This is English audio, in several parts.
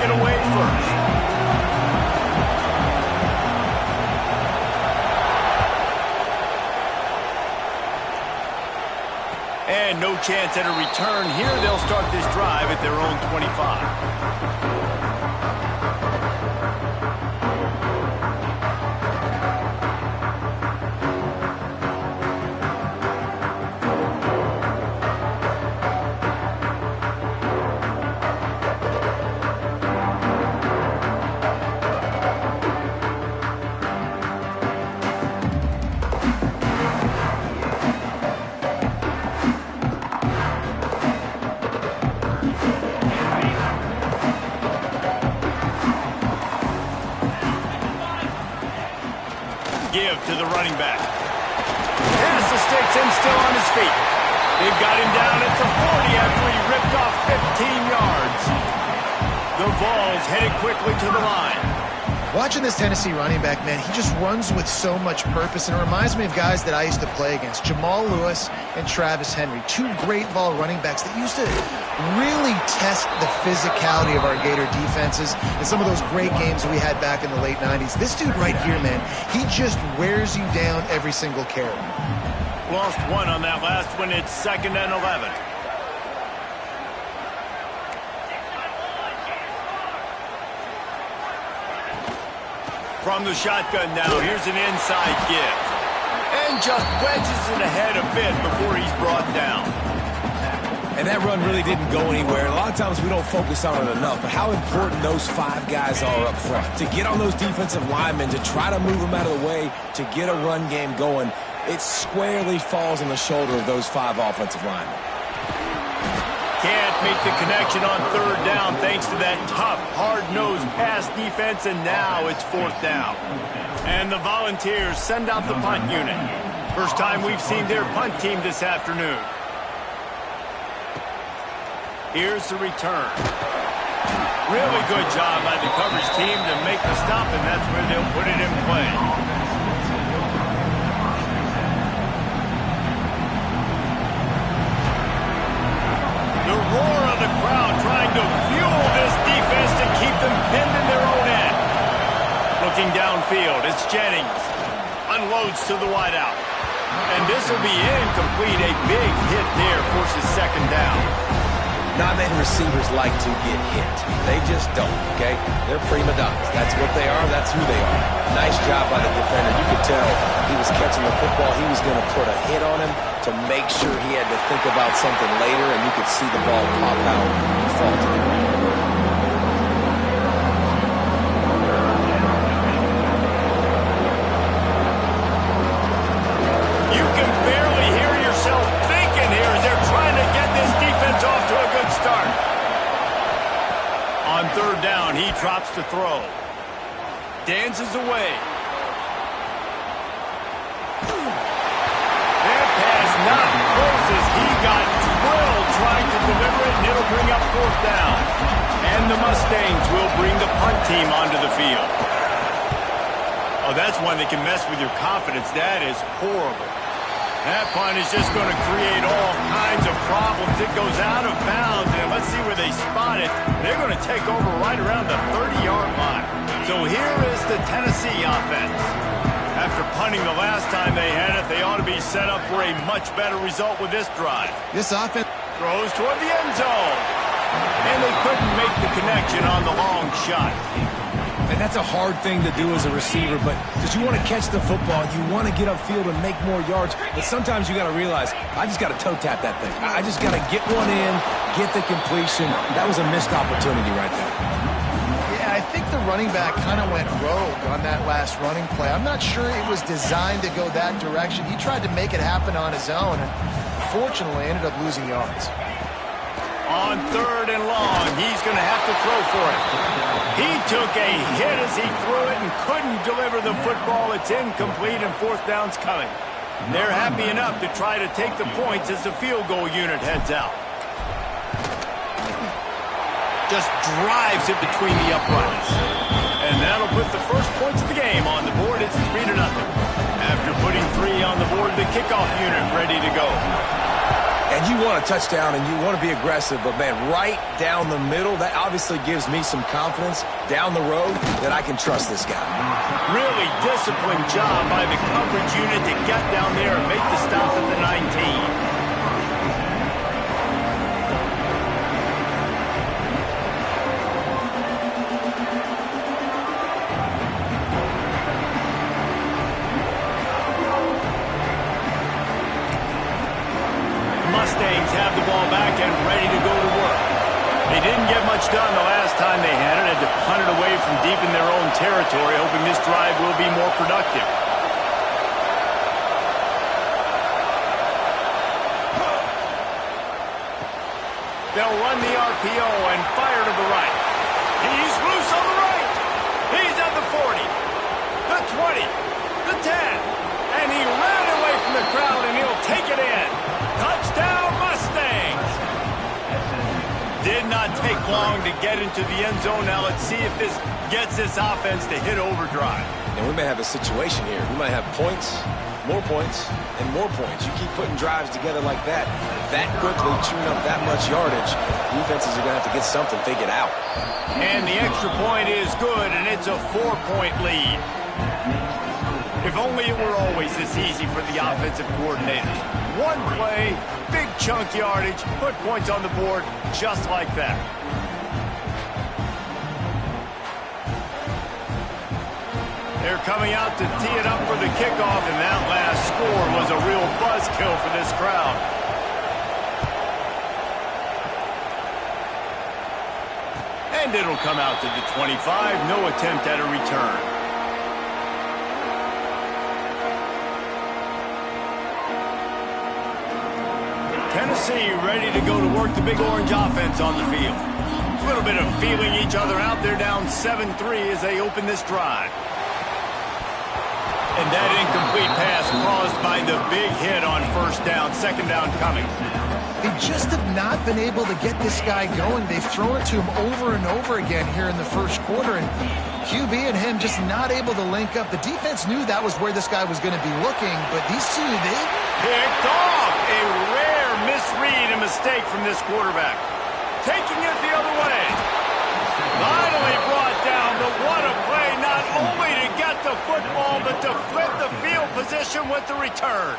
it away first. And no chance at a return here. They'll start this drive at their own 25. Give to the running back. Pass the sticks and still on his feet. They've got him down at the 40 after he ripped off 15 yards. The Vols headed quickly to the line. Watching this Tennessee running back, man, he just runs with so much purpose, and it reminds me of guys that I used to play against, Jamal Lewis and Travis Henry, two great Vol running backs that used to really test the physicality of our Gator defenses in some of those great games we had back in the late 90s. This dude right here, man, he just wears you down every single carry. Lost one on that last one. It's 2nd and 11. From the shotgun now, here's an inside give. And just wedges it ahead a bit before he's brought down. And that run really didn't go anywhere. A lot of times we don't focus on it enough, but how important those 5 guys are up front. To get on those defensive linemen, to try to move them out of the way, to get a run game going, it squarely falls on the shoulder of those 5 offensive linemen. Can't make the connection on 3rd down thanks to that tough, hard-nosed pass defense, and now it's 4th down. And the Volunteers send out the punt unit. First time we've seen their punt team this afternoon. Here's the return. Really good job by the coverage team to make the stop, and that's where they'll put it in play. The roar of the crowd trying to fuel this defense to keep them pinned in their own end. Looking downfield, it's Jennings. Unloads to the wideout. And this will be incomplete. A big hit there forces 2nd down. Not many receivers like to get hit. They just don't, okay? They're prima donnas. That's what they are. That's who they are. Nice job by the defender. You could tell he was catching the football. He was going to put a hit on him to make sure he had to think about something later, and you could see the ball pop out and fall to the ground. You can barely hear yourself thinking here as they're trying to get this defense off to a good start. On 3rd down, he drops to throw. Dances away. That pass not close as he got drilled trying to deliver it, and it'll bring up 4th down. And the Mustangs will bring the punt team onto the field. Oh, that's one that can mess with your confidence. That is horrible. That punt is just going to create all kinds of problems. It goes out of bounds, and let's see where they spot it. They're going to take over right around the 30-yard line. So here is the Tennessee offense. After punting the last time they had it, they ought to be set up for a much better result with this drive. This offense throws toward the end zone. And they couldn't make the connection on the long shot. And that's a hard thing to do as a receiver, but because you want to catch the football, you want to get upfield and make more yards, but sometimes you got to realize, I just got to toe tap that thing. I just got to get one in, get the completion. That was a missed opportunity right there. Yeah, I think the running back kind of went rogue on that last running play. I'm not sure it was designed to go that direction. He tried to make it happen on his own, and fortunately ended up losing yards. On 3rd and long, he's going to have to throw for it. He took a hit as he threw it and couldn't deliver the football. It's incomplete, and 4th down's coming. They're happy enough to try to take the points as the field goal unit heads out. Just drives it between the uprights. And that'll put the first points of the game on the board. It's 3-0. After putting 3 on the board, the kickoff unit ready to go. And you want a touchdown and you want to be aggressive, but, man, right down the middle, that obviously gives me some confidence down the road that I can trust this guy. Really disciplined job by the coverage unit to get down there and make the stop at the 19. Mustangs have the ball back and ready to go to work. They didn't get much done the last time they had it. Had to punt it away from deep in their own territory, hoping this drive will be more productive. They'll run the RPO and fire to the right. He's loose on the right. He's at the 40, the 20, the 10, and he ran away from the crowd, and he'll take it in. Touchdown, Mustangs! Did not take long to get into the end zone. Now let's see if this gets this offense to hit overdrive. And we may have a situation here. We might have points, and more points. You keep putting drives together like that quickly, chewing up that much yardage, defenses are going to have to get something figured out. And the extra point is good, and it's a 4-point lead. If only it were always this easy for the offensive coordinators. One play, big chunk yardage, put points on the board just like that. They're coming out to tee it up for the kickoff, and that last score was a real buzzkill for this crowd. And it'll come out to the 25, no attempt at a return. Tennessee ready to go to work the Big Orange offense on the field. A little bit of feeling each other out. They're down 7-3 as they open this drive. And that incomplete pass caused by the big hit on first down, second down coming. They just have not been able to get this guy going. They've thrown it to him over and over again here in the first quarter, and QB and him just not able to link up. The defense knew that was where this guy was going to be looking, but these two, they picked off. A rare misread and mistake from this quarterback. Taking it the other way. Finally brought down, but what a play, not only to get the football, but to flip the field position with the return.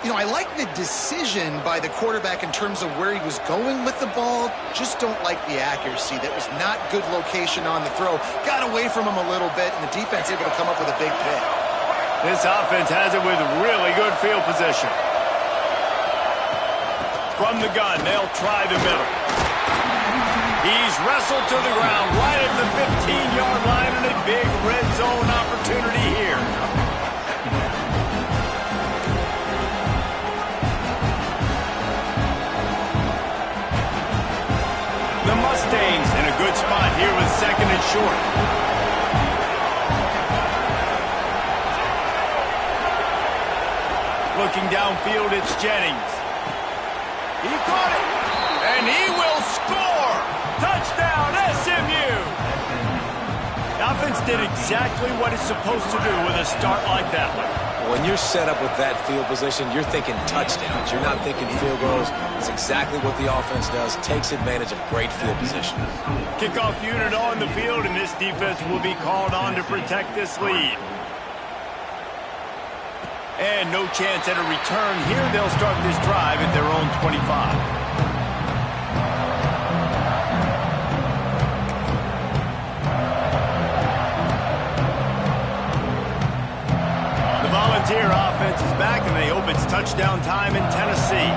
You know, I like the decision by the quarterback in terms of where he was going with the ball. Just don't like the accuracy. That was not good location on the throw. Got away from him a little bit, and the defense able to come up with a big pick. This offense has it with really good field position. From the gun, they'll try the middle. He's wrestled to the ground right at the 15-yard line, and a big red zone opportunity here. The Mustangs in a good spot here with second and short. Looking downfield, it's Jennings. He caught it, and he will score! Touchdown, SMU! The offense did exactly what it's supposed to do with a start like that one. When you're set up with that field position, you're thinking touchdowns. You're not thinking field goals. It's exactly what the offense does. Takes advantage of great field position. Kickoff unit on the field, and this defense will be called on to protect this lead. And no chance at a return here. They'll start this drive at their own 25. The Volunteer offense is back, and they hope it's touchdown time in Tennessee.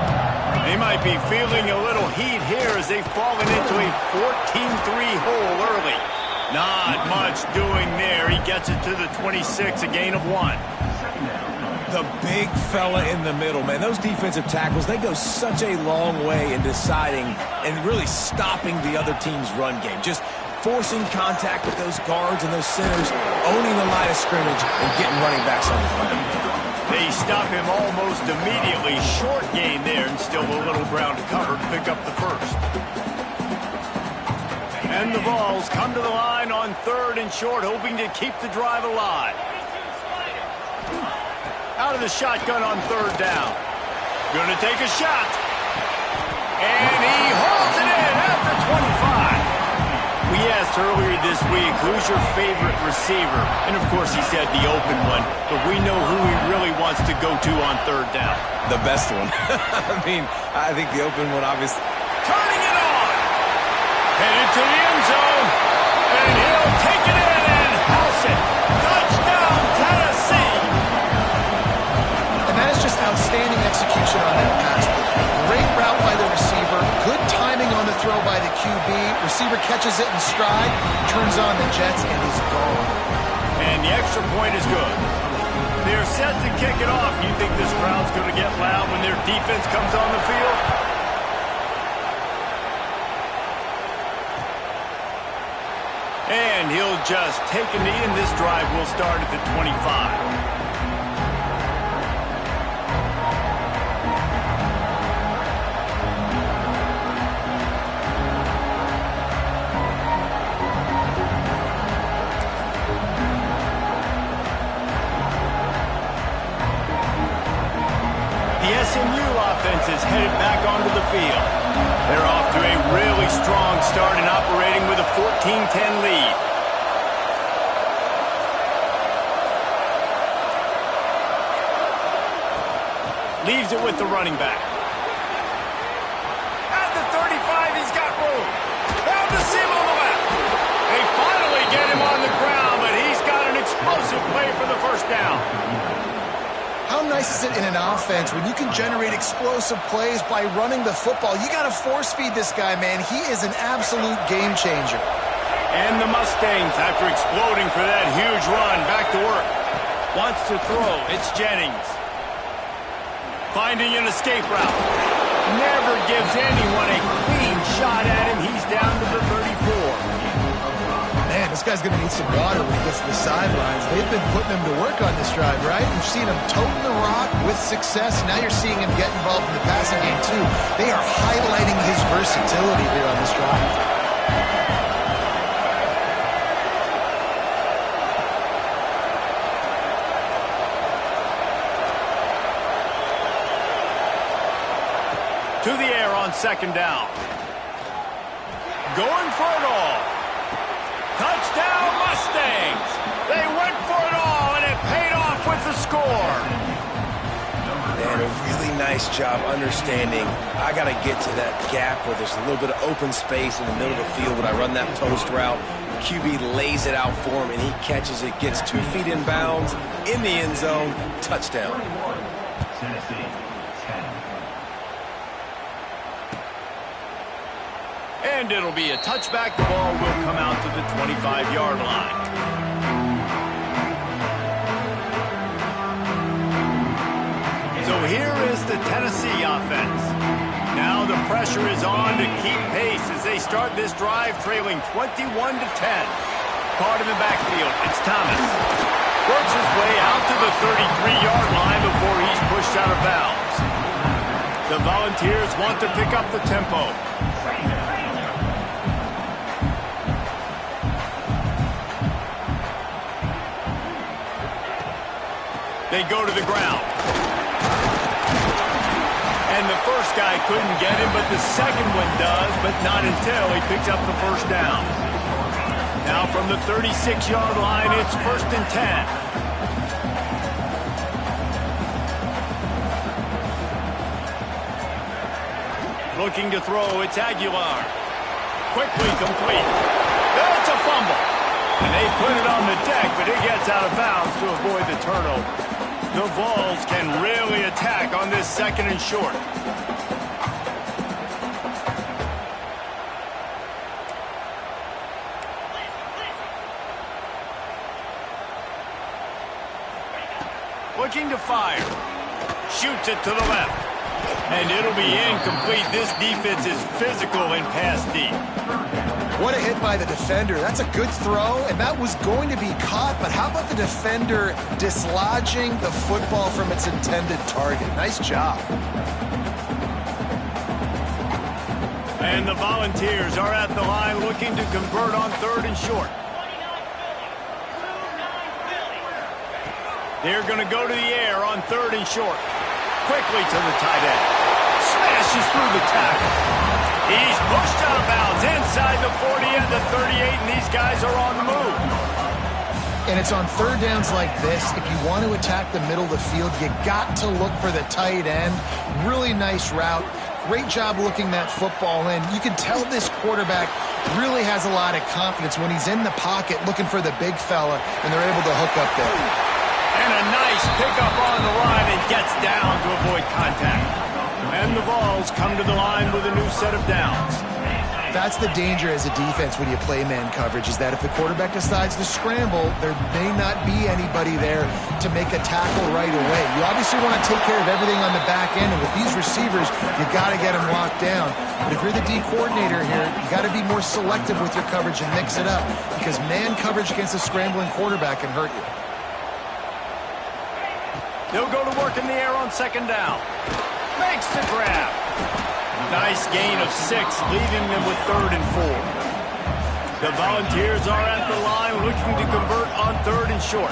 They might be feeling a little heat here as they've fallen into a 14-3 hole early. Not much doing there. He gets it to the 26, a gain of 1. The big fella in the middle, man. Those defensive tackles, they go such a long way in deciding and really stopping the other team's run game. Just forcing contact with those guards and those centers, owning the line of scrimmage, and getting running backs on the front. They stop him almost immediately. Short gain there, and still a little ground to cover to pick up the first. And the Vols come to the line on third and short, hoping to keep the drive alive. Out of the shotgun on third down. Going to take a shot. And he holds it in at the 25. We asked earlier this week, who's your favorite receiver? And, of course, he said the open one. But we know who he really wants to go to on third down. The best one. I think the open one, obviously. Turning it on. Headed to the end zone. And he'll take it in and house it. Touchdown, Tennessee. And that is just outstanding execution on that pass. Great route by the receiver. Good timing on the throw by the QB. Receiver catches it in stride, turns on the jets, and he's gone. And the extra point is good. They're set to kick it off. You think this crowd's going to get loud when their defense comes on the field? And he'll just take a knee, and this drive will start at the 25. The SMU offense is headed back onto the field. They're off to a really strong start and operating with a 14-10 lead. Leaves it with the running back. At the 35, he's got room. Found the seam on the left. They finally get him on the ground, but he's got an explosive play for the first down. How nice is it in an offense when you can generate explosive plays by running the football? You got to force feed this guy, man. He is an absolute game changer. And the Mustangs, after exploding for that huge run, back to work. Wants to throw. It's Jennings. Finding an escape route. Never gives anyone a clean shot at him. He's down to the 34. Man, this guy's going to need some water when he gets to the sidelines. They've been putting him to work on this drive, right? You've seen him toting the rock with success. Now you're seeing him get involved in the passing game, too. They are highlighting his versatility here on this drive. To the air on second down. Going for it all. Touchdown, Mustangs! They went for it all, and it paid off with the score. And a really nice job understanding I got to get to that gap where there's a little bit of open space in the middle of the field when I run that post route. The QB lays it out for him, and he catches it, gets 2 feet in bounds, in the end zone, touchdown. And it'll be a touchback. The ball will come out to the 25-yard line. So here is the Tennessee offense. Now the pressure is on to keep pace as they start this drive trailing 21-10. Caught in the backfield. It's Thomas. Works his way out to the 33-yard line before he's pushed out of bounds. The Volunteers want to pick up the tempo. They go to the ground. And the first guy couldn't get him, but the second one does, but not until he picks up the first down. Now from the 36-yard line, it's 1st and 10. Looking to throw, it's Aguilar. Quickly complete. That's a fumble. And they put it on the deck, but it gets out of bounds to avoid the turnover. The Vols can really attack on this 2nd and short. Looking to fire. Shoots it to the left. And it'll be incomplete. This defense is physical and pass deep. What a hit by the defender. That's a good throw, and that was going to be caught, but how about the defender dislodging the football from its intended target? Nice job. And the Volunteers are at the line looking to convert on 3rd and short. They're going to go to the air on 3rd and short. quickly to the tight end. Smashes through the tackle. He's pushed out of bounds inside the 40 and the 38, and these guys are on the move. And it's on third downs like this. If you want to attack the middle of the field, you got to look for the tight end. Really nice route. Great job looking that football in. You can tell this quarterback really has a lot of confidence when he's in the pocket looking for the big fella, and they're able to hook up there. And a nice pickup on the line and gets down to avoid contact. And the Vols come to the line with a new set of downs. That's the danger as a defense when you play man coverage, is that if the quarterback decides to scramble, there may not be anybody there to make a tackle right away. You obviously want to take care of everything on the back end, and with these receivers, you got to get them locked down. But if you're the D coordinator here, you got to be more selective with your coverage and mix it up, because man coverage against a scrambling quarterback can hurt you. They'll go to work in the air on second down. Makes the grab. Nice gain of 6, leaving them with 3rd and 4. The Volunteers are at the line looking to convert on 3rd and short.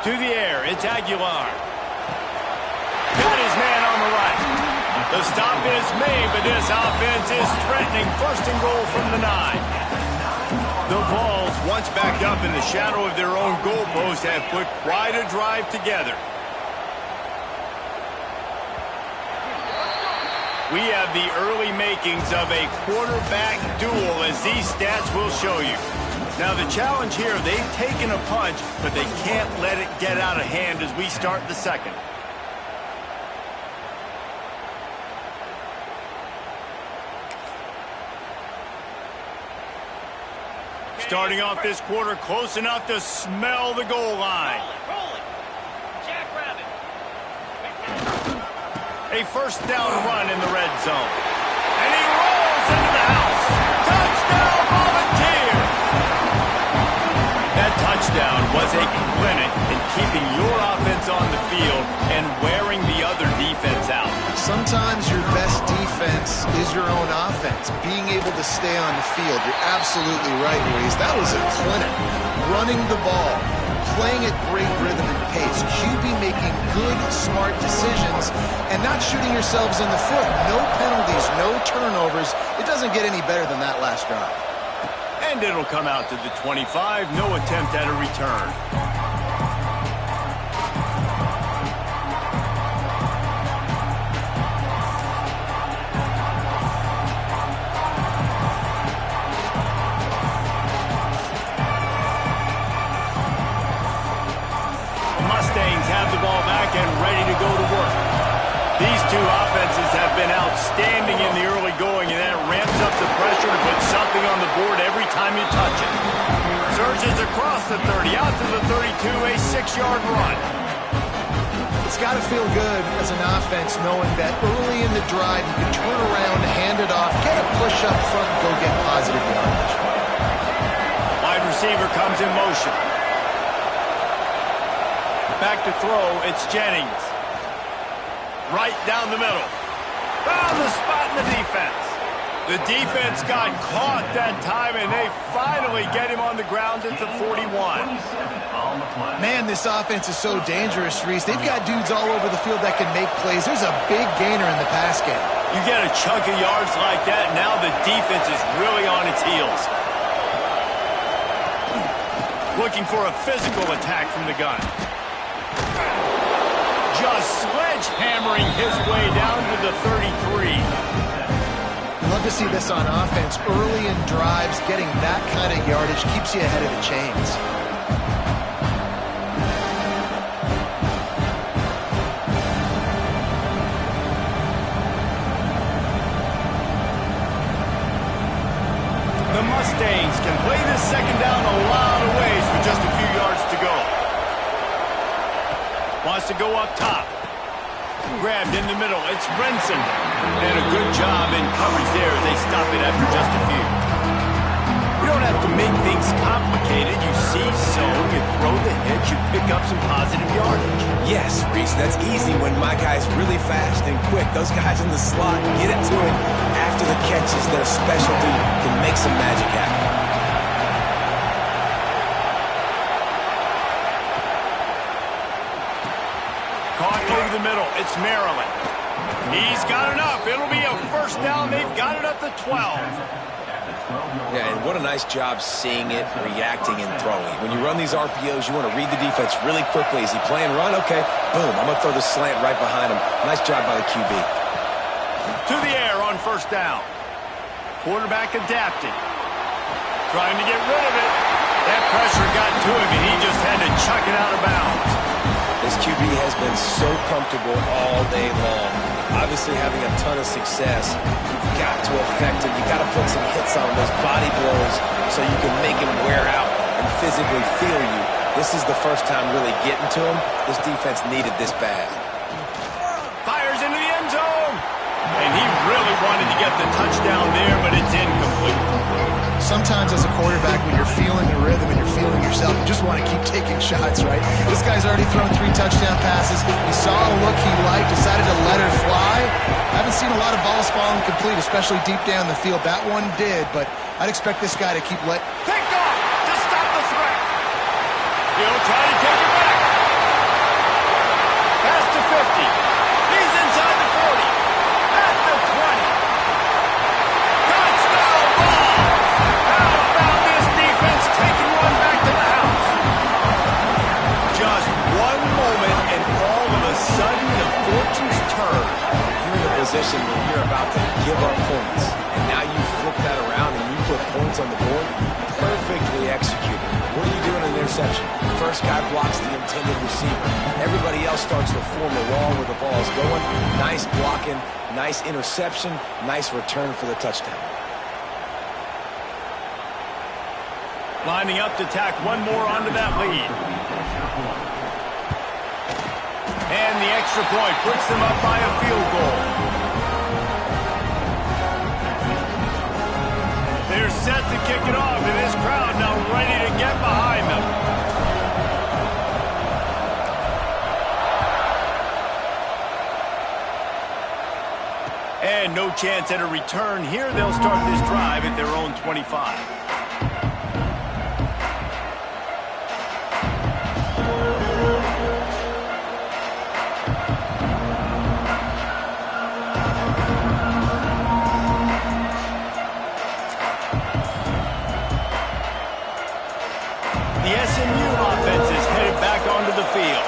To the air, it's Aguilar. Got his man on the right. The stop is made, but this offense is threatening. 1st and goal from the 9. The Vols, once backed up in the shadow of their own goalpost, have put quite a drive together. We have the early makings of a quarterback duel, as these stats will show you. Now, the challenge here, they've taken a punch, but they can't let it get out of hand as we start the second. Starting off this quarter close enough to smell the goal line. A 1st down run in the red zone. And he rolls into the house. Touchdown, Volunteers! That touchdown was a clinic in keeping your offense on the field and wearing the other defense out. Sometimes your best defense is your own offense. Being able to stay on the field. You're absolutely right, Reese. That was a clinic. Running the ball, playing at great rhythm and pace. QB making good, smart decisions and not shooting yourselves in the foot. No penalties, no turnovers. It doesn't get any better than that last drive. And it'll come out to the 25. No attempt at a return. And ready to go to work. These two offenses have been outstanding in the early going, and that ramps up the pressure to put something on the board every time you touch it. Surges across the 30, out to the 32, a 6-yard run. It's got to feel good as an offense knowing that early in the drive you can turn around, hand it off, get a push up front, and go get positive yardage. Wide receiver comes in motion. Back to throw, it's Jennings. Right down the middle. Found the spot in the defense. The defense got caught that time, and they finally get him on the ground at the 41. Man, this offense is so dangerous, Reese. They've got dudes all over the field that can make plays. There's a big gainer in the pass game. You get a chunk of yards like that, now the defense is really on its heels. Looking for a physical attack from the gun. Just sledgehammering his way down to the 33. You love to see this on offense. Early in drives, getting that kind of yardage keeps you ahead of the chains. The Mustangs can play this second down a lot of ways with just a few yards to go. Wants to go up top. Grabbed in the middle. It's Renson. And a good job in coverage there as they stop it after just a few. You don't have to make things complicated. You see so, you throw the hitch, you pick up some positive yardage. Yes, Reese, that's easy when my guy's really fast and quick. Those guys in the slot get it to him after the catch is their specialty to make some magic happen. It's Maryland. He's got enough. It'll be a first down. They've got it up to 12. Yeah, and what a nice job seeing it, reacting, and throwing. When you run these RPOs, you want to read the defense really quickly. Is he playing run? Okay, boom. I'm going to throw the slant right behind him. Nice job by the QB. To the air on first down. Quarterback adapting. Trying to get rid of it. That pressure got to him, and he just had to chuck it out of bounds. This QB has been so comfortable all day long. Obviously having a ton of success. You've got to affect him. You've got to put some hits on those body blows so you can make him wear out and physically feel you. This is the first time really getting to him. This defense needed this bad. Fires into the end zone. And he really wanted to get the touchdown there, but it's incomplete. Sometimes as a quarterback, when you're feeling the rhythm and you're feeling yourself, you just want to keep taking shots, right? This guy's already thrown 3 touchdown passes. He saw a look he liked, decided to let her fly. I haven't seen a lot of balls falling complete, especially deep down the field. That one did, but I'd expect this guy to keep letting... Picked off to stop the threat. He'll try to take it back. Pass to 50. He's inside the 40. At the 20. Touchdown ball. How about this defense taking one back to the house? Just one moment, and all of a sudden, the fortunes turn. You're in a position where you're about to give up points, and now you flip that around and you put points on the board. Perfectly executed. What are you doing in the interception? First guy blocks the intended receiver. Everybody else starts to form a wall where the ball is going. Nice blocking, nice interception, nice return for the touchdown. Lining up to tack one more onto that lead. And the extra point puts them up by a field goal. They're set to kick it off, and this crowd now ready to get behind them. And no chance at a return here. They'll start this drive at their own 25. Field.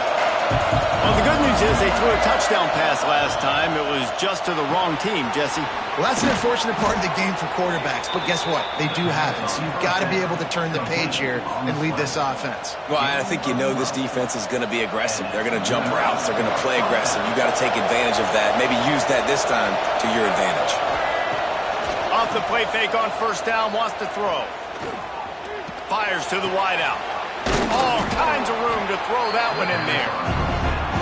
Well, the good news is they threw a touchdown pass last time. It was just to the wrong team, Jesse. Well, that's an unfortunate part of the game for quarterbacks, but guess what? They do happen, so you've got to be able to turn the page here and lead this offense. Well, I think you know this defense is going to be aggressive. They're going to jump routes. They're going to play aggressive. You've got to take advantage of that. Maybe use that this time to your advantage. Off the play fake on first down, wants to throw. Fires to the wideout. All kinds of room to throw that one in there.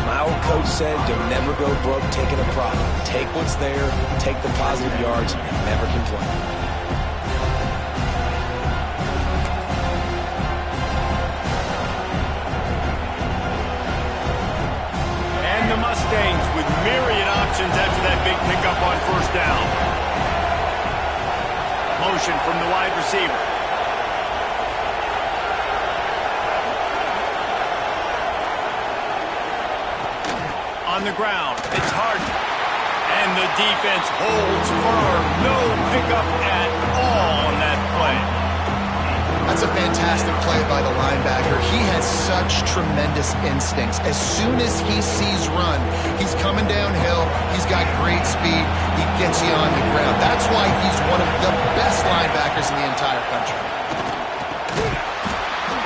My old coach said you'll never go broke taking a profit. Take what's there, take the positive yards, and never complain. And the Mustangs with myriad options after that big pickup on first down. Motion from the wide receiver. On the ground, it's Harden. And the defense holds firm. No pickup at all on that play. That's a fantastic play by the linebacker. He has such tremendous instincts. As soon as he sees run, he's coming downhill. He's got great speed. He gets you on the ground. That's why he's one of the best linebackers in the entire country.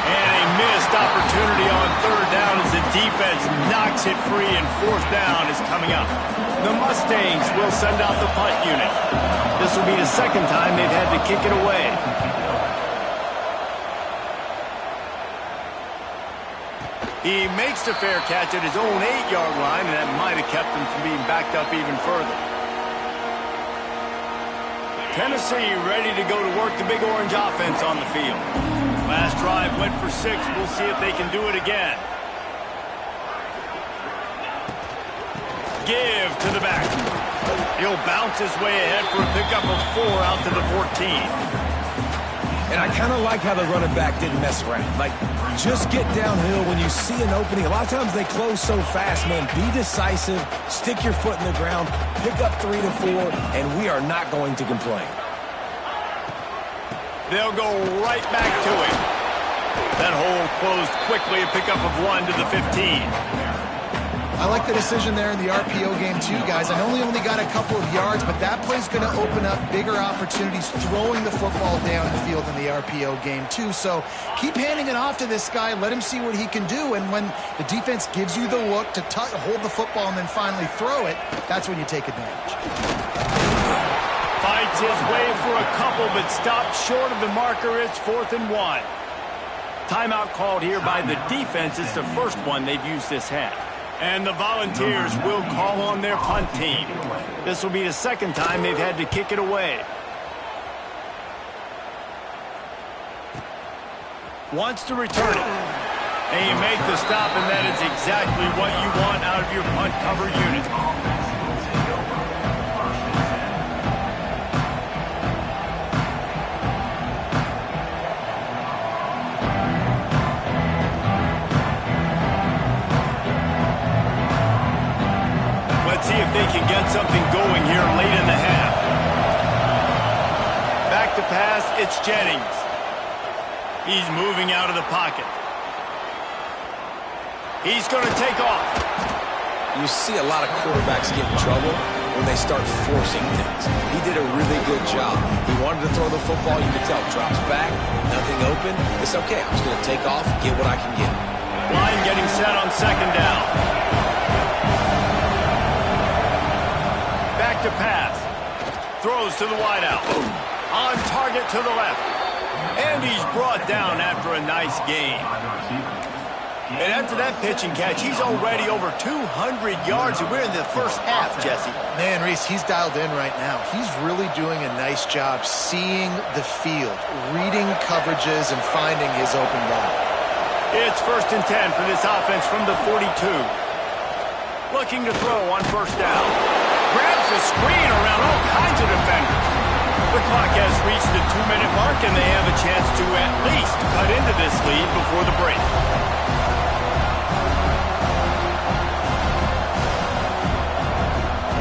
And a missed opportunity on third down as the defense knocks it free, and fourth down is coming up. The Mustangs will send out the punt unit. This will be the second time they've had to kick it away. He makes the fair catch at his own 8-yard line, and that might have kept him from being backed up even further. Tennessee ready to go to work the Big Orange offense on the field. Last drive went for 6. We'll see if they can do it again. Give to the back. He'll bounce his way ahead for a pickup of 4 out to the 14. And I kind of like how the running back didn't mess around. Like, just get downhill when you see an opening. A lot of times they close so fast, man. Be decisive, stick your foot in the ground, pick up 3 to 4, and we are not going to complain. They'll go right back to it. That hole closed quickly, a pickup of 1 to the 15. I like the decision there in the RPO game too, guys. I know he only got a couple of yards, but that play's going to open up bigger opportunities throwing the football down the field in the RPO game too. So keep handing it off to this guy. Let him see what he can do. And when the defense gives you the look to hold the football and then finally throw it, that's when you take advantage. Fights his way for a couple, but stopped short of the marker. It's 4th and 1. Timeout called here by the defense. It's the first one they've used this half. And the Volunteers will call on their punt team. This will be the second time they've had to kick it away. Wants to return it. And you make the stop, and that is exactly what you want out of your punt cover unit. See if they can get something going here late in the half. Back to pass, it's Jennings. He's moving out of the pocket. He's going to take off. You see a lot of quarterbacks get in trouble when they start forcing things. He did a really good job. He wanted to throw the football. You could tell. Drops back, nothing open. It's okay. I'm just going to take off, get what I can get. Line getting set on 2nd down. Back to pass. Throws to the wideout. On target to the left. And he's brought down after a nice gain. And after that pitch and catch, he's already over 200 yards. And we're in the first half, Jesse. Man, Reese, he's dialed in right now. He's really doing a nice job seeing the field, reading coverages, and finding his open guy. It's 1st and 10 for this offense from the 42. Looking to throw on 1st down. Grabs the screen around all kinds of defenders. The clock has reached the 2-minute mark, and they have a chance to at least cut into this lead before the break.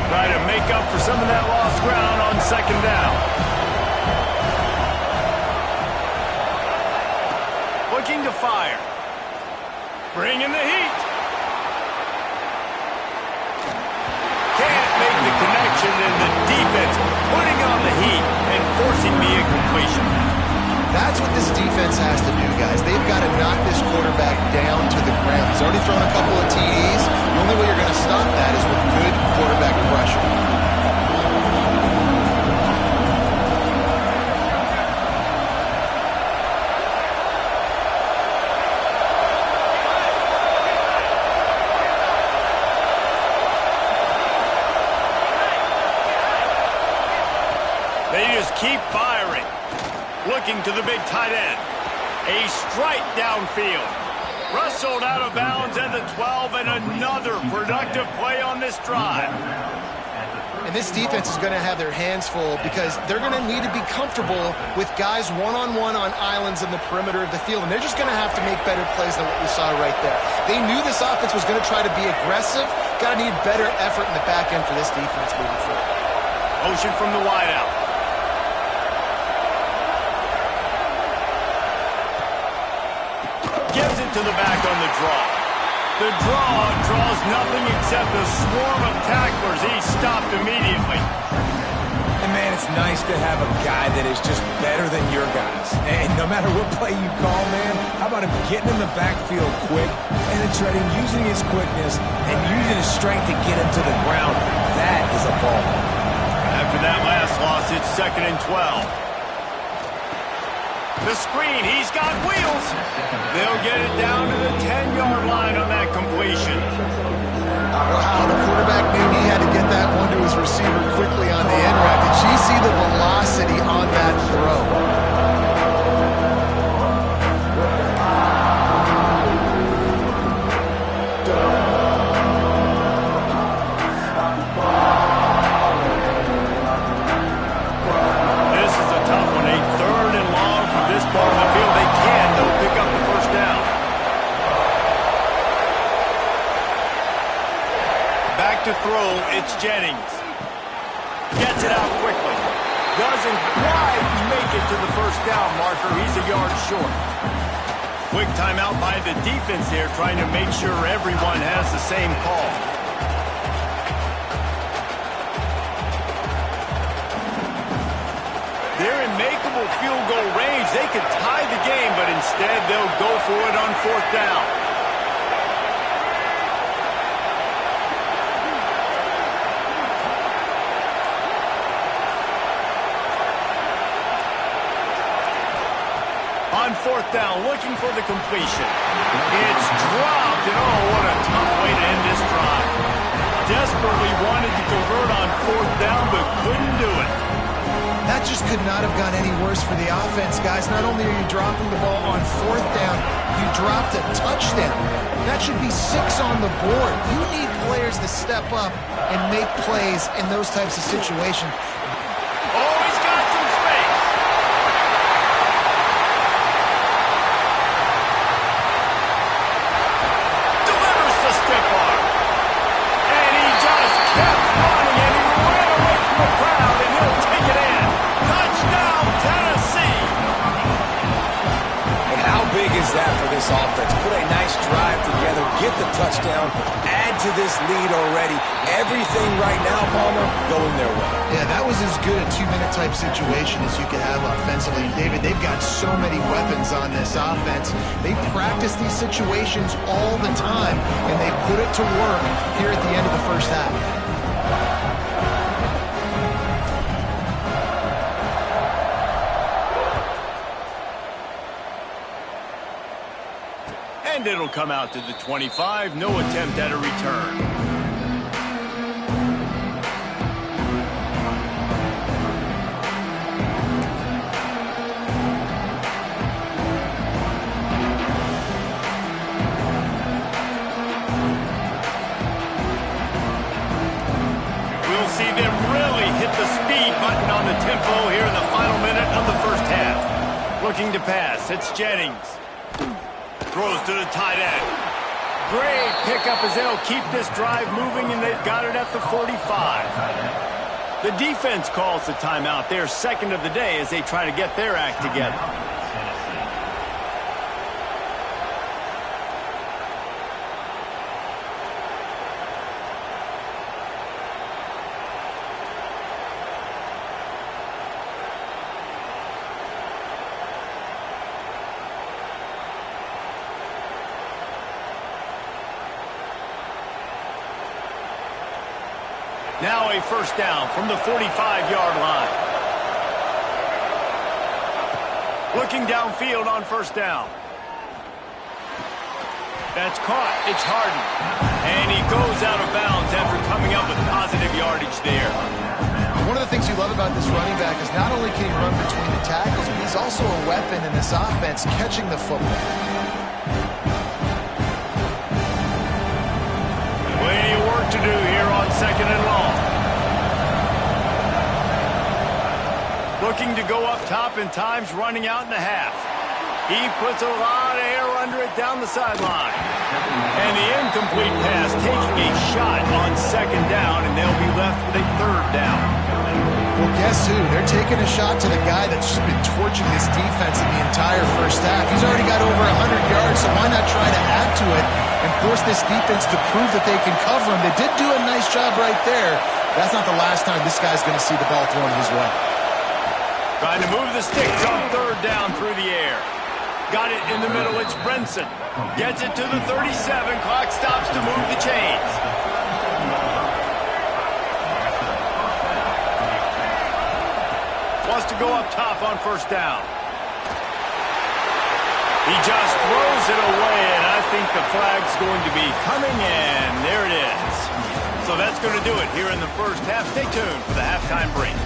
Try to make up for some of that lost ground on 2nd down. Looking to fire. Bringing the heat. Make the connection, and the defense putting on the heat and forcing the incompletion. That's what this defense has to do, guys. They've got to knock this quarterback down to the ground. He's already thrown a couple of TDs. The only way you're going to stop that is with good quarterback pressure. They just keep firing. Looking to the big tight end. A strike downfield. Rustled out of bounds at the 12, and another productive play on this drive. And this defense is going to have their hands full because they're going to need to be comfortable with guys one-on-one on islands in the perimeter of the field. And they're just going to have to make better plays than what we saw right there. They knew this offense was going to try to be aggressive. Got to need better effort in the back end for this defense moving forward. Motion from the wideout. Gives it to the back on the draw. The draw draws nothing except a swarm of tacklers. He's stopped immediately. And, man, it's nice to have a guy that is just better than your guys. And no matter what play you call, man, how about him getting in the backfield quick, penetrating, using his quickness, and using his strength to get him to the ground. That is a ball. After that last loss, it's 2nd and 12. The screen, he's got wheels. They'll get it down to the 10-yard line on that completion. Wow, the quarterback knew he had to get that one to his receiver quickly on the end route. Did you see the velocity on that throw? Jennings. Gets it out quickly. Doesn't quite make it to the first down marker. He's a yard short. Quick timeout by the defense here, trying to make sure everyone has the same call. They're in makeable field goal range. They could tie the game, but instead they'll go for it on 4th down. On 4th down, looking for the completion. It's dropped, and oh, what a tough way to end this drive. Desperately wanted to convert on 4th down, but couldn't do it. That just could not have gone any worse for the offense, guys. Not only are you dropping the ball on 4th down, you dropped a touchdown. That should be 6 on the board. You need players to step up and make plays in those types of situations. Oh, he's got some space. Delivers the stiff arm. And he just kept running, and he ran away from the crowd, and he'll take it in. Touchdown, Tennessee! And how big is that for this offense? Put a nice drive together, get the touchdown, add to this lead already. Everything right now, Palmer, going their way. Yeah, that was as good a 2-minute type situation as you could have offensively. And David, they've got so many weapons on this offense. They practice these situations all the time, and they put it to work here at the end of the first half. And it'll come out to the 25. No attempt at a return. We'll see them really hit the speed button on the tempo here in the final minute of the first half. Looking to pass. It's Jennings. Throws to the tight end. Great pickup as they'll keep this drive moving, and they've got it at the 45. The defense calls the timeout. Their second of the day as they try to get their act together. Now a first down from the 45-yard line. Looking downfield on first down. That's caught. It's Harden. And he goes out of bounds after coming up with positive yardage there. One of the things you love about this running back is not only can he run between the tackles, but he's also a weapon in this offense catching the football. Plenty of work to do here on 2nd and long. Looking to go up top, and time's running out in the half. He puts a lot of air under it down the sideline. And the incomplete pass taking a shot on 2nd down, and they'll be left with a 3rd down. Well, guess who? They're taking a shot to the guy that's just been torching this defense in the entire first half. He's already got over 100 yards, so why not try to add to it and force this defense to prove that they can cover him? They did do a nice job right there. That's not the last time this guy's going to see the ball thrown his way. Trying to move the sticks on 3rd down through the air. Got it in the middle. It's Brinson. Gets it to the 37. Clock stops to move the chains. Wants to go up top on first down. He just throws it away, and I think the flag's going to be coming, and there it is. So that's going to do it here in the first half. Stay tuned for the halftime break.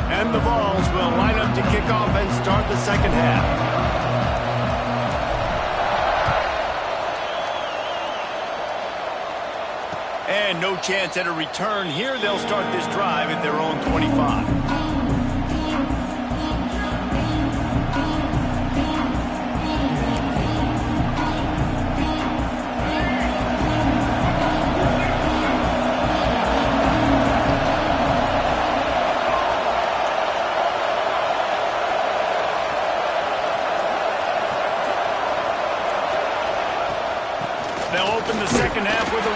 And the Vols will line up to kick off and start the second half. And no chance at a return here. They'll start this drive at their own 25.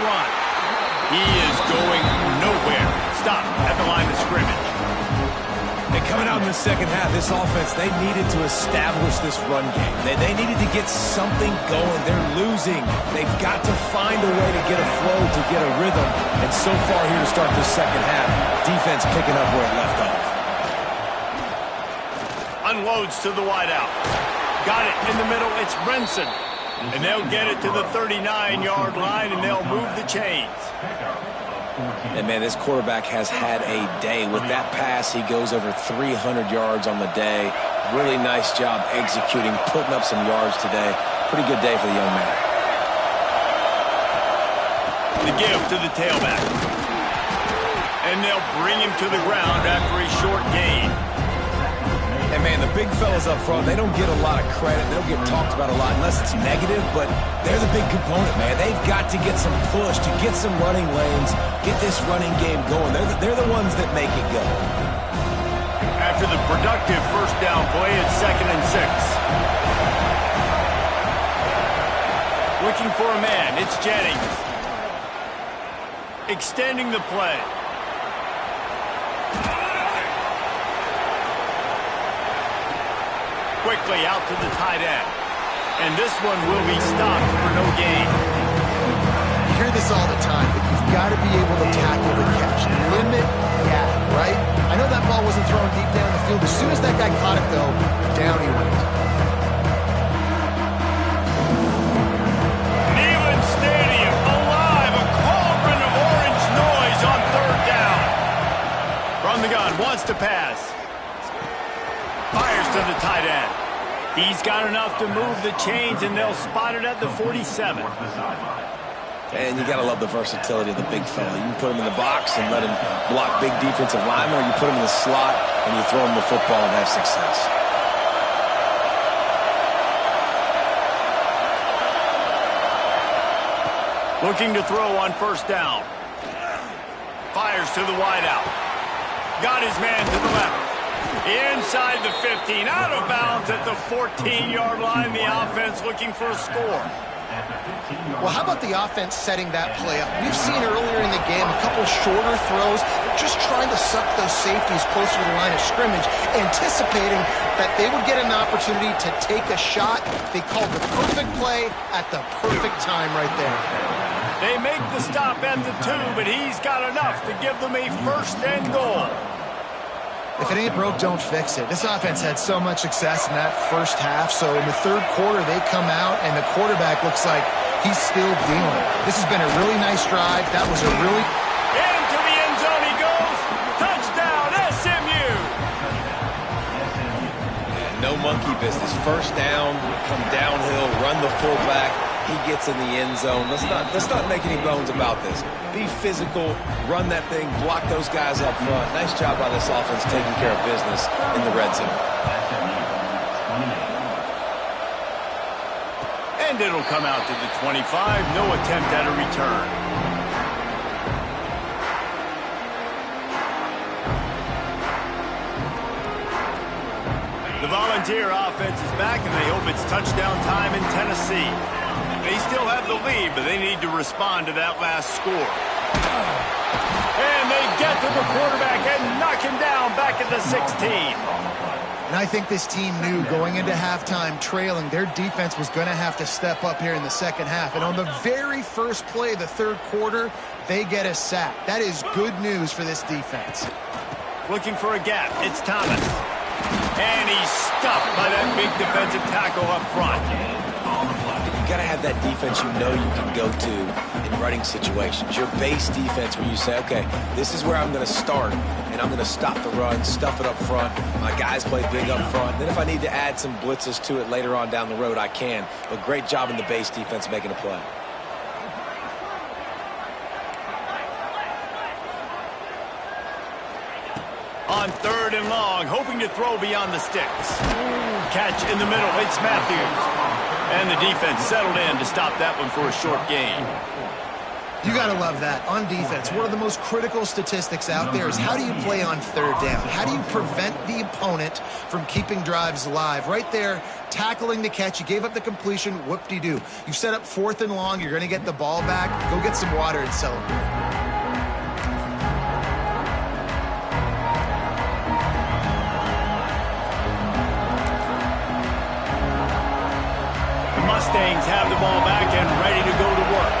run. He is going nowhere. Stop at the line of scrimmage. And coming out in the second half, this offense, they needed to establish this run game. They needed to get something going. They're losing. They've got to find a way to get a flow, to get a rhythm. And so far here to start the second half, defense picking up where it left off. Unloads to the wideout. Got it in the middle. It's Brinson. And they'll get it to the 39-yard line, and they'll move the chains. And, man, this quarterback has had a day. With that pass, he goes over 300 yards on the day. Really nice job executing, putting up some yards today. Pretty good day for the young man. The give to the tailback. And they'll bring him to the ground after a short gain. And, man, the big fellas up front, they don't get a lot of credit. They don't get talked about a lot unless it's negative, but they're the big component, man. They've got to get some push, to get some running lanes, get this running game going. They're the ones that make it go. After the productive first down play, it's 2nd and 6. Looking for a man, it's Jennings. Extending the play. Quickly out to the tight end. And this one will be stopped for no gain. You hear this all the time, but you've got to be able to tackle the catch. Limit gap, right? I know that ball wasn't thrown deep down the field. As soon as that guy caught it, though, down he went. Neyland Stadium alive. A cauldron of orange noise on 3rd down. From the gun, wants to pass. Fires to the tight end. He's got enough to move the chains, and they'll spot it at the 47. And you got to love the versatility of the big fella. You can put him in the box and let him block big defensive linemen, or you put him in the slot and you throw him the football and have success. Looking to throw on 1st down. Fires to the wideout. Got his man to the left. Inside the 15, out of bounds at the 14-yard line. The offense looking for a score. Well, how about the offense setting that play up? We've seen earlier in the game a couple shorter throws, just trying to suck those safeties closer to the line of scrimmage, anticipating that they would get an opportunity to take a shot. They called the perfect play at the perfect time right there. They make the stop at the 2, but he's got enough to give them a 1st and goal. If it ain't broke, don't fix it. This offense had so much success in that first half, so in the 3rd quarter, they come out, and the quarterback looks like he's still dealing. This has been a really nice drive. That was a really... Into the end zone he goes. Touchdown, SMU. No monkey business. 1st down, come downhill, run the fullback. He gets in the end zone. Let's not make any bones about this. Be physical, run that thing, block those guys up front. Nice job by this offense taking care of business in the red zone. And it'll come out to the 25. No attempt at a return. The Volunteer offense is back, and they hope it's touchdown time in Tennessee. They still have the lead, but they need to respond to that last score. And they get to the quarterback and knock him down back at the 16. And I think this team knew going into halftime trailing, their defense was going to have to step up here in the second half. And on the very first play of the 3rd quarter, they get a sack. That is good news for this defense. Looking for a gap. It's Thomas. And he's stuffed by that big defensive tackle up front. You got to have that defense you know you can go to in running situations. Your base defense where you say, okay, this is where I'm going to start, and I'm going to stop the run, stuff it up front. My guys play big up front. Then if I need to add some blitzes to it later on down the road, I can. But great job in the base defense making a play. On 3rd and long, hoping to throw beyond the sticks. Catch in the middle, it's Matthews. And the defense settled in to stop that one for a short gain. You got to love that. On defense, one of the most critical statistics out there is how do you play on third down? How do you prevent the opponent from keeping drives alive? Right there, tackling the catch. You gave up the completion. Whoop-de-doo. You set up 4th and long. You're going to get the ball back. Go get some water and celebrate. Mustangs have the ball back and ready to go to work.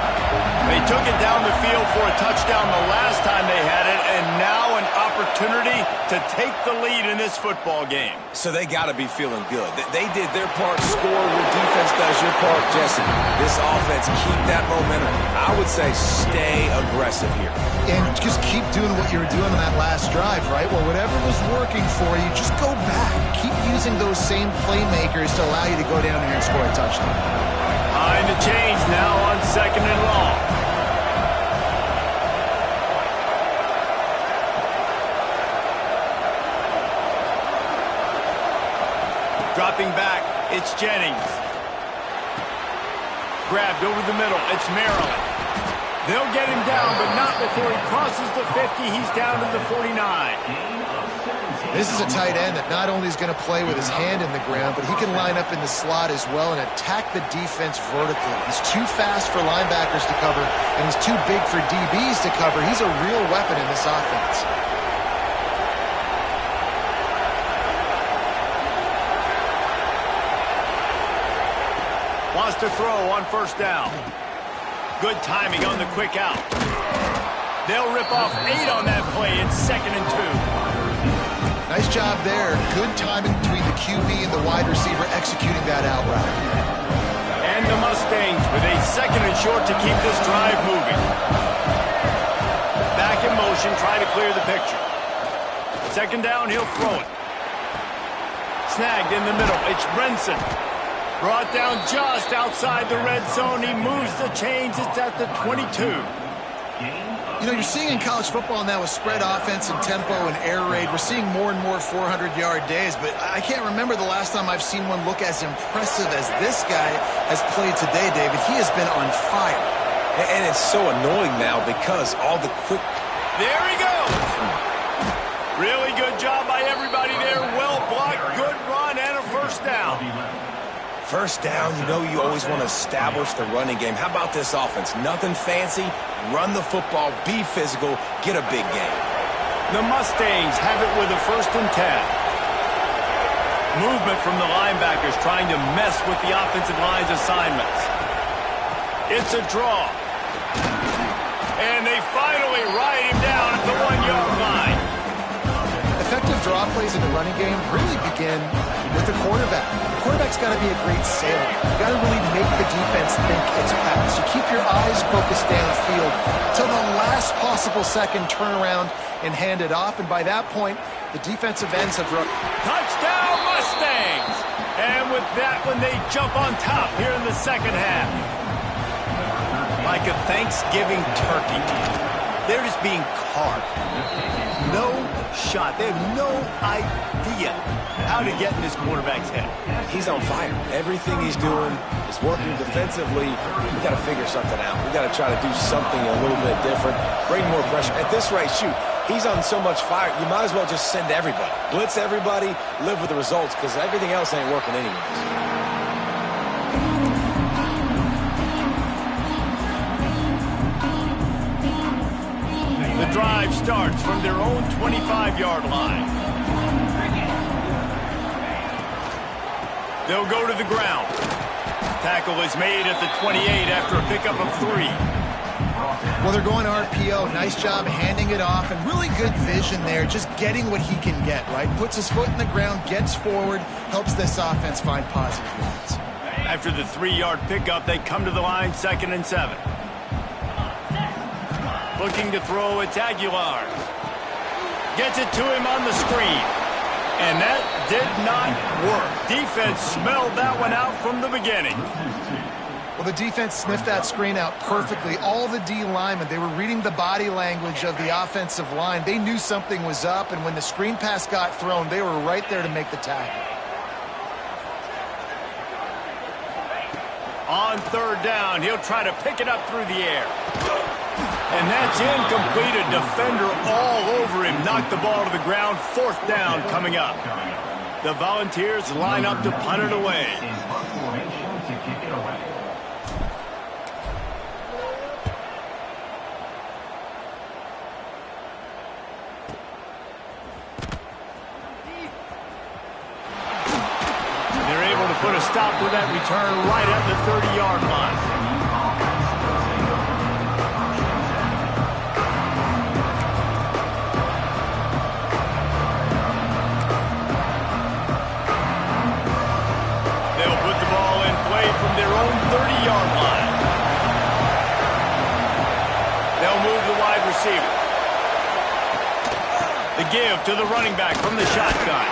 They took it down the field for a touchdown the last time they had it, and now an opportunity to take the lead in this football game. So they got to be feeling good. They did their part, score. Your defense does your part, Jesse. This offense, keep that momentum. I would say stay aggressive here. And just keep doing what you were doing on that last drive, right? Well, whatever was working for you, just go back. Keep using those same playmakers to allow you to go down here and score a touchdown. Behind the chains now on 2nd and long. Dropping back, it's Jennings. Grabbed over the middle, it's Maryland. They'll get him down, but not before he crosses the 50. He's down to the 49. This is a tight end that not only is going to play with his hand in the ground, but he can line up in the slot as well and attack the defense vertically. He's too fast for linebackers to cover, and he's too big for DBs to cover. He's a real weapon in this offense. Wants to throw on 1st down. Good timing on the quick out. They'll rip off 8 on that play. It's 2nd and 2. Nice job there. Good timing between the QB and the wide receiver executing that out route. And the Mustangs with a 2nd and short to keep this drive moving. Back in motion, try to clear the picture. 2nd down, he'll throw it. Snagged in the middle. It's Brenson. Brought down just outside the red zone. He moves the chains. It's at the 22. You know, you're seeing in college football now with spread offense and tempo and air raid, we're seeing more and more 400-yard days, but I can't remember the last time I've seen one look as impressive as this guy has played today, David. He has been on fire. And it's so annoying now because all the quick... There he goes. Really good job by everybody there. Well blocked, good run, and a 1st down. 1st down, you know you always want to establish the running game. How about this offense? Nothing fancy. Run the football, be physical, get a big game. The Mustangs have it with a 1st and 10. Movement from the linebackers trying to mess with the offensive line's assignments. It's a draw. And they finally ride him down at the 1-yard line. Effective draw plays in the running game really begin with the quarterback. The quarterback's got to be a great sailor. You got to really make the defense think it's pass. You keep your eyes focused downfield till the last possible second, turn around and hand it off. And by that point, the defensive ends have run. Touchdown Mustangs! And with that one, they jump on top here in the 2nd half. Like a Thanksgiving turkey. They're just being carved. No shot. They have no idea how to get in this quarterback's head. He's on fire. Everything he's doing is working defensively. We got to figure something out. We got to try to do something a little bit different. Bring more pressure. At this rate, shoot, he's on so much fire, you might as well just send everybody. Blitz everybody, live with the results, because everything else ain't working anyways. The drive starts from their own 25-yard line. They'll go to the ground. Tackle is made at the 28 after a pickup of 3. Well, they're going RPO. Nice job handing it off, and really good vision there, just getting what he can get, right? Puts his foot in the ground, gets forward, helps this offense find positive lines. After the 3-yard pickup, they come to the line, 2nd and 7. Looking to throw, it's Aguilar. Gets it to him on the screen. And that did not work. Defense smelled that one out from the beginning. Well, the defense sniffed that screen out perfectly. All the D linemen, they were reading the body language of the offensive line. They knew something was up, and when the screen pass got thrown, they were right there to make the tackle. On 3rd down, he'll try to pick it up through the air. And that's incomplete. A defender all over him. Knocked the ball to the ground. 4th down coming up. The Volunteers line up to punt it away. They're able to put a stop with that return right at the 30-yard line. From their own 30-yard line. They'll move the wide receiver. The give to the running back from the shotgun.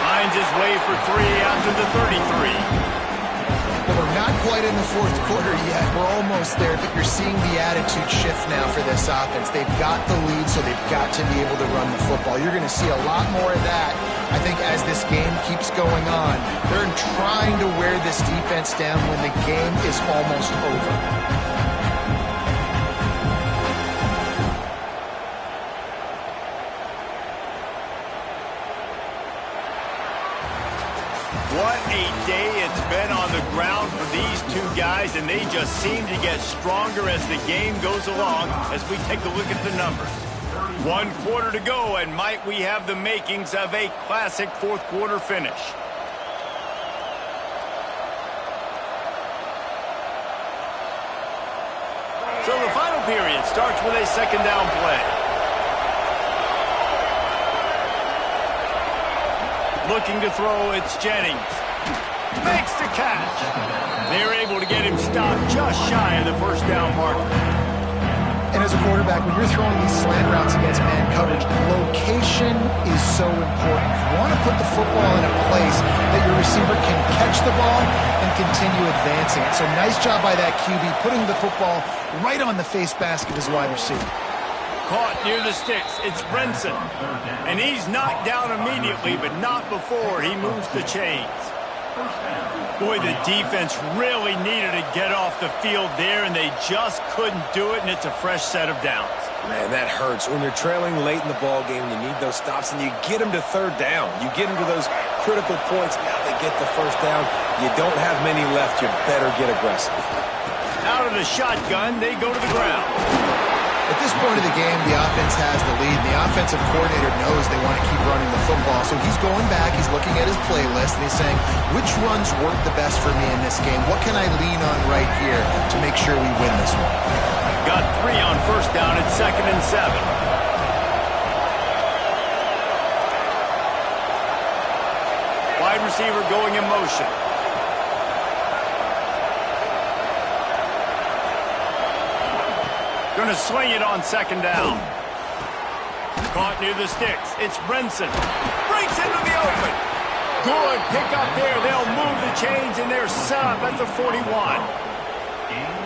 Finds his way for 3 out to the 33. Well, we're not quite in the 4th quarter yet. We're almost there, but you're seeing the attitude shift now for this offense. They've got the lead, so they've got to be able to run the football. You're going to see a lot more of that, I think, as this game keeps going on. They're trying to wear this defense down when the game is almost over. What a day it's been on the ground for these two guys, and they just seem to get stronger as the game goes along as we take a look at the numbers. 1 quarter to go, and might we have the makings of a classic 4th quarter finish. So the final period starts with a 2nd down play. Looking to throw, it's Jennings. Makes the catch. They're able to get him stopped just shy of the 1st down marker. And as a quarterback, when you're throwing these slant routes against man coverage, location is so important. You want to put the football in a place that your receiver can catch the ball and continue advancing it. So nice job by that QB, putting the football right on the face mask of his wide receiver. Caught near the sticks. It's Brinson. And he's knocked down immediately, but not before he moves the chains. Boy, the defense really needed to get off the field there, and they just couldn't do it, and it's a fresh set of downs. Man, that hurts. When you're trailing late in the ball game, you need those stops, and you get them to 3rd down. You get them to those critical points. Now they get the 1st down. You don't have many left. You better get aggressive. Out of the shotgun, they go to the ground. At this point of the game, the offense has the lead. The offensive coordinator knows they want to keep running the football. So he's going back, he's looking at his playlist, and he's saying, which runs work the best for me in this game? What can I lean on right here to make sure we win this one? Got 3 on 1st down at 2nd and 7. Wide receiver going in motion. Going to swing it on 2nd down. Caught near the sticks. It's Brinson. Breaks into the open. Good pick up there. They'll move the chains, and they're set up at the 41.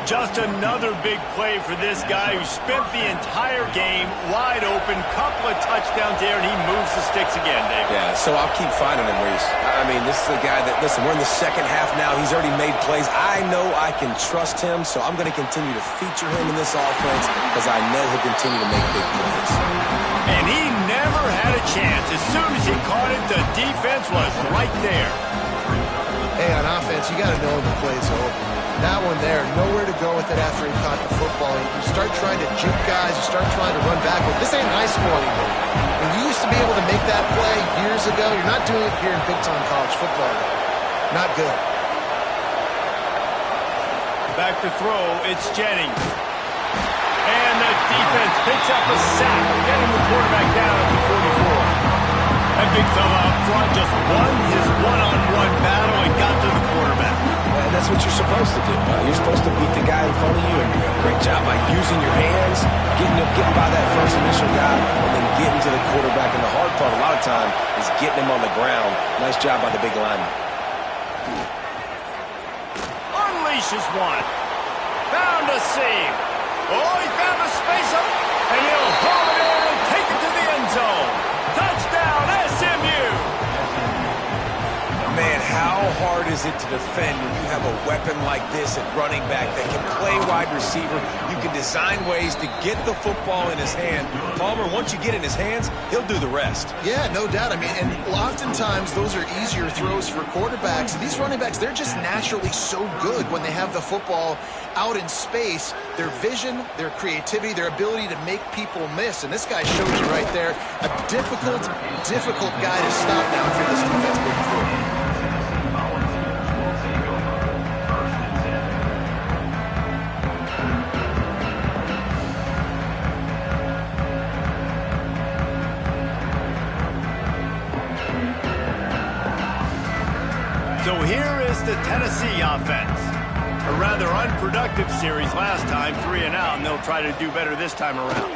Just another big play for this guy who spent the entire game wide open. Couple of touchdowns there, and he moves the sticks again, David. Yeah, so I'll keep finding him, Reese. I mean, this is a guy that, listen, we're in the 2nd half now. He's already made plays. I know I can trust him, so I'm going to continue to feature him in this offense because I know he'll continue to make big plays. And he never had a chance. As soon as he caught it, the defense was right there. Hey, on offense, you got to know the play's over. That one there, nowhere to go with it after he caught the football. You start trying to juke guys, you start trying to run backward. This ain't high school anymore. When you used to be able to make that play years ago, you're not doing it here in big-time college football. Not good. Back to throw, it's Jennings. And the defense picks up a sack, getting the quarterback down at the 44. That big fella up front just won his one-on-one battle and got to the quarterback. And that's what you're supposed to do. You're supposed to beat the guy in front of you, and great job by using your hands, getting by that first initial guy, and then getting to the quarterback. And the hard part a lot of time is getting him on the ground. Nice job by the big lineman. Unleashes one. Found a seam. Oh, he found a space up, and he'll haul it in and take it to the end zone. Touchdown, SMU! Man, how hard is it to defend when you have a weapon like this at running back that can play wide receiver? You can design ways to get the football in his hand. Palmer, once you get in his hands, he'll do the rest. Yeah, no doubt. I mean, and oftentimes those are easier throws for quarterbacks. These running backs, they're just naturally so good when they have the football out in space. Their vision, their creativity, their ability to make people miss. And this guy shows you right there a difficult guy to stop now for this defense moving forward. So here is the Tennessee offense. A rather unproductive series last time, 3 and out, and they'll try to do better this time around.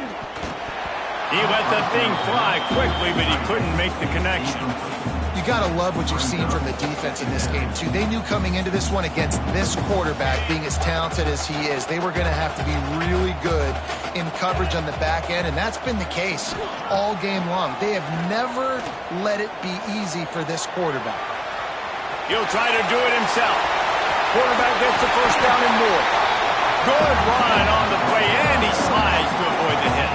He let the thing fly quickly, but he couldn't make the connection. You got to love what you've seen from the defense in this game, too. They knew coming into this one against this quarterback, being as talented as he is, they were going to have to be really good in coverage on the back end, and that's been the case all game long. They have never let it be easy for this quarterback. He'll try to do it himself. Quarterback gets the first down and more. Good run on the play, and he slides to avoid the hit.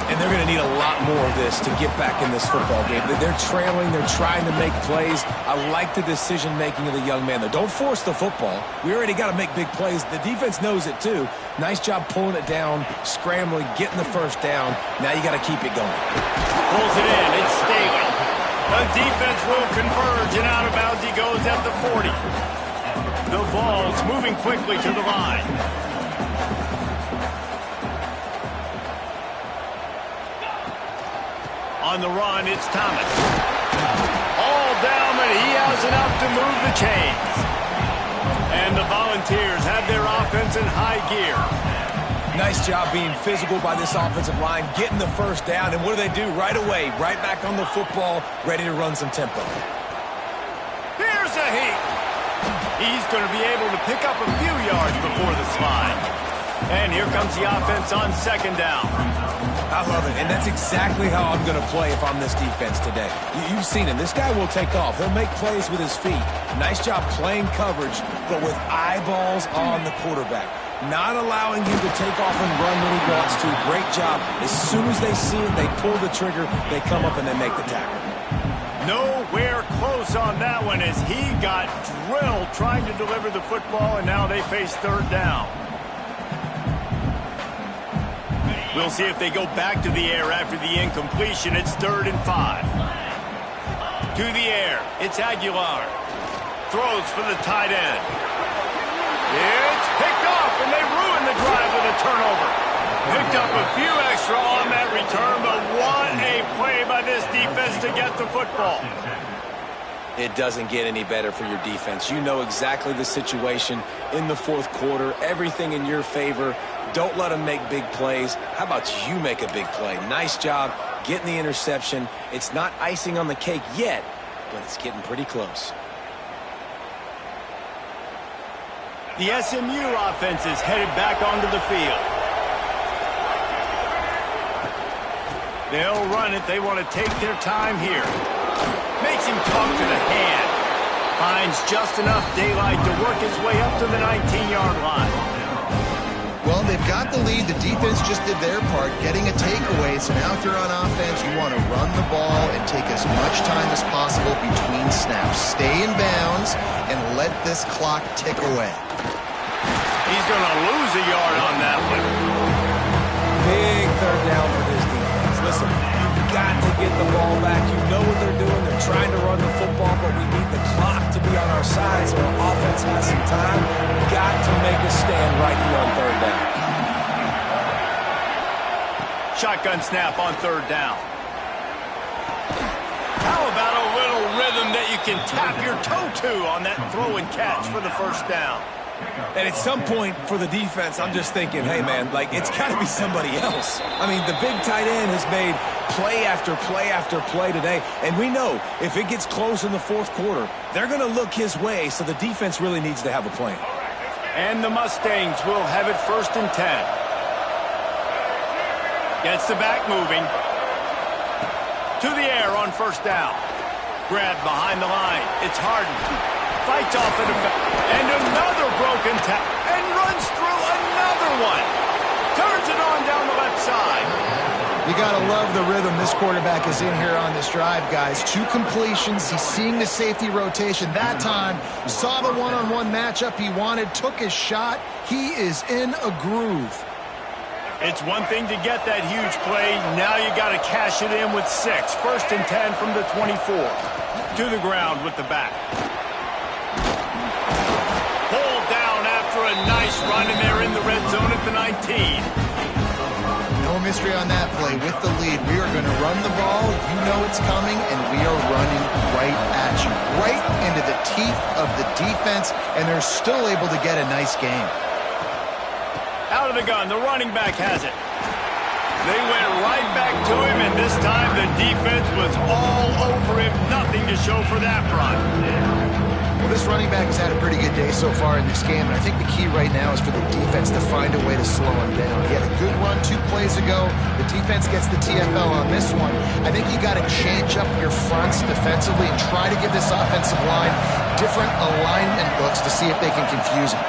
And they're going to need a lot more of this to get back in this football game. They're trailing. They're trying to make plays. I like the decision-making of the young man, though. Don't force the football. We already got to make big plays. The defense knows it, too. Nice job pulling it down, scrambling, getting the first down. Now you got to keep it going. Pulls it in. It's Staley. The defense will converge, and out of bounds he goes at the 40. The ball's moving quickly to the line. On the run, it's Thomas. All down, but he has enough to move the chains. And the Volunteers have their offense in high gear. Nice job being physical by this offensive line, getting the first down, and what do? Right away, right back on the football, ready to run some tempo. Here's a heat. He's going to be able to pick up a few yards before the slide. And here comes the offense on second down. I love it, and that's exactly how I'm going to play if I'm this defense today. You've seen him. This guy will take off. He'll make plays with his feet. Nice job playing coverage, but with eyeballs on the quarterback. Not allowing him to take off and run when he wants to. Great job. As soon as they see it, they pull the trigger, they come up and they make the tackle. Nowhere close on that one as he got drilled trying to deliver the football, and now they face third down. We'll see if they go back to the air after the incompletion. It's 3rd and 5. To the air. It's Aguilar. Throws for the tight end. It's picked off, and they ruin the drive with a turnover. Picked up a few extra on that return, but what a play by this defense to get the football. It doesn't get any better for your defense. You know exactly the situation in the 4th quarter. Everything in your favor. Don't let them make big plays. How about you make a big play? Nice job getting the interception. It's not icing on the cake yet, but it's getting pretty close. The SMU offense is headed back onto the field. They'll run it. They want to take their time here. Makes him talk to the hand. Finds just enough daylight to work his way up to the 19-yard line. Well, they've got the lead. The defense just did their part, getting a takeaway. So now if you're on offense, you want to run the ball and take as much time as possible between snaps. Stay in bounds and let this clock tick away. He's going to lose a yard on that one. Big third down for this defense. Listen, you've got to get the ball back. You know what they're doing. They're trying to run the football, but we need the clock to be on our side so our offense has some time. Got to make a stand right here on 3rd down. Shotgun snap on 3rd down. How about a little rhythm that you can tap your toe to on that throw and catch for the first down? And at some point for the defense, I'm just thinking, hey, man, like, it's got to be somebody else. I mean, the big tight end has made play after play after play today. And we know if it gets close in the 4th quarter, they're going to look his way, so the defense really needs to have a plan. And the Mustangs will have it 1st and 10. Gets the back moving. To the air on 1st down. grab behind the line. It's Harden. Fights off an effect. And another broken tackle. And runs through another one. Turns it on down the left side. You got to love the rhythm this quarterback is in here on this drive, guys. 2 completions. He's seeing the safety rotation that time. Saw the one-on-one matchup he wanted. Took his shot. He is in a groove. It's one thing to get that huge play. Now you got to cash it in with 6. 1st and 10 from the 24. To the ground with the back. Pulled down after a nice run, and they're in the red zone at the 19. No mystery on that play. With the lead, we are going to run the ball. You know it's coming, and we are running right at you. Right into the teeth of the defense, and they're still able to get a nice game. Out of the gun, the running back has it. They went right back to him, and this time the defense was all over him. Nothing to show for that run. Well, this running back has had a pretty good day so far in this game, and I think the key right now is for the defense to find a way to slow him down. He had a good run 2 plays ago. The defense gets the TFL on this one. I think you got to change up your fronts defensively and try to give this offensive line different alignment looks to see if they can confuse him.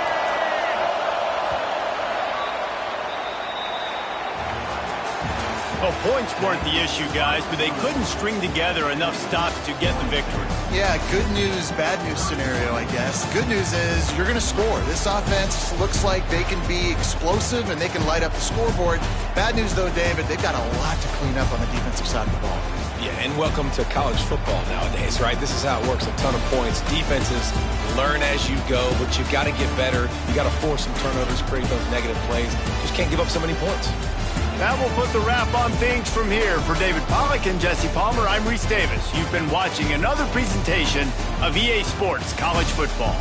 Well, points weren't the issue, guys, but they couldn't string together enough stops to get the victory. Yeah, good news, bad news scenario, I guess. Good news is you're going to score. This offense looks like they can be explosive and they can light up the scoreboard. Bad news, though, David, they've got a lot to clean up on the defensive side of the ball. Yeah, and welcome to college football nowadays, right? This is how it works, a ton of points. Defenses learn as you go, but you got to get better. You got to force some turnovers, create those negative plays. Just can't give up so many points. That will put the wrap on things from here. For David Pollack and Jesse Palmer, I'm Reese Davis. You've been watching another presentation of EA Sports College Football.